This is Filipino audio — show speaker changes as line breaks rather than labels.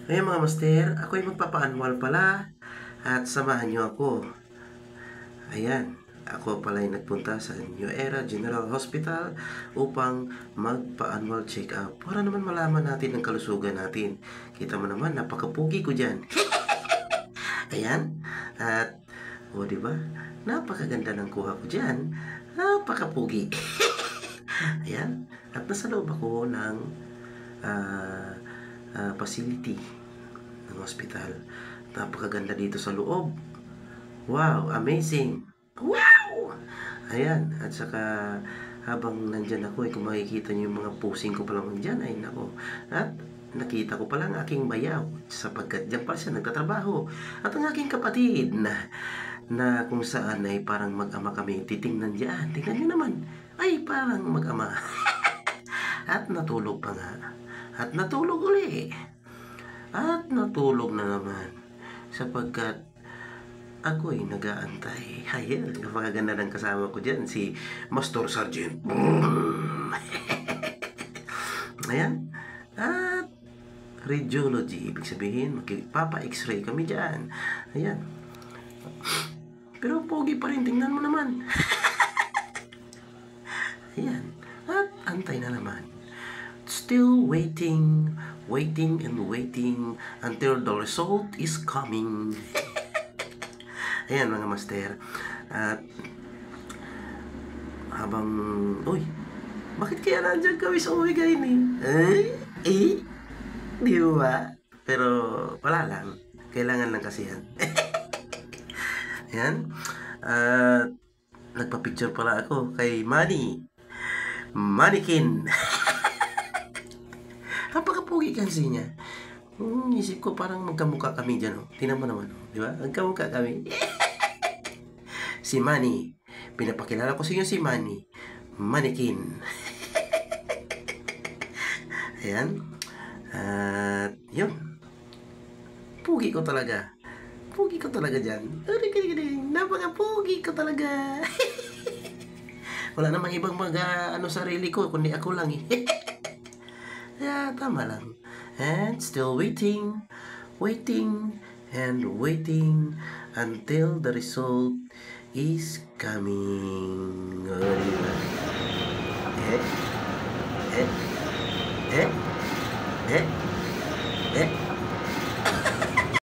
Ngayon mga master, ako'y magpapa-annual pala at samahan niyo ako. Ayan, ako pala ay nagpunta sa New Era General Hospital upang magpa-annual check-up para naman malaman natin ang kalusugan natin. Kita mo naman, napakapugi ko dyan. Ayan, at o diba, napakaganda ng kuha ko dyan. Napakapugi. Ayan, at nasa loob ako ng ah, facility ng hospital. Napakaganda dito sa loob. Wow, amazing. Wow! Ayan, at saka habang nandyan ako, kung makikita niyo yung mga posing ko pa lang dyan, ay nako. At nakita ko pala ang aking bayaw sapagkat dyan pa siya nagtatrabaho. At ang aking kapatid na kung saan ay parang mag-ama kami titingnan dyan. Tingnan niyo naman, ay parang mag-ama. At natulog pa nga. At natulog uli. At natulog na naman. Sapagkat ako'y nag-aantay. Ayan, napakaganda ng kasama ko dyan, si Master Sergeant. Ayan. At radiology, ibig sabihin, magpapa-x-ray kami dyan. Ayan. Pero pogi pa rin, tingnan mo naman. Ayan. At antay na naman. Still waiting and waiting until the result is coming. Ayan mga master. At habang, uy, bakit kaya nandiyan kami sa Omega ini? Di ba? Pero wala lang. Kailangan lang kasi yan. Ayan. At nagpa-picture pala ako kay Mannequin. Napakapugi kasi niya. Isip ko parang magkamukha kami dyan. Oh. Tingnan mo naman. Oh. Di ba? Magkamukha kami. Si Manny. Pinapakilala ko sa inyo si Manny. Mannequin. Ayan. At yun. Pugi ko talaga. Pugi ko talaga dyan. Napaka-pugi ko talaga. Wala namang ibang sarili ko, kundi ako lang eh. Kaya tama lang. And still waiting and waiting until the result is coming. O, diba? Eh, eh, eh, eh, eh.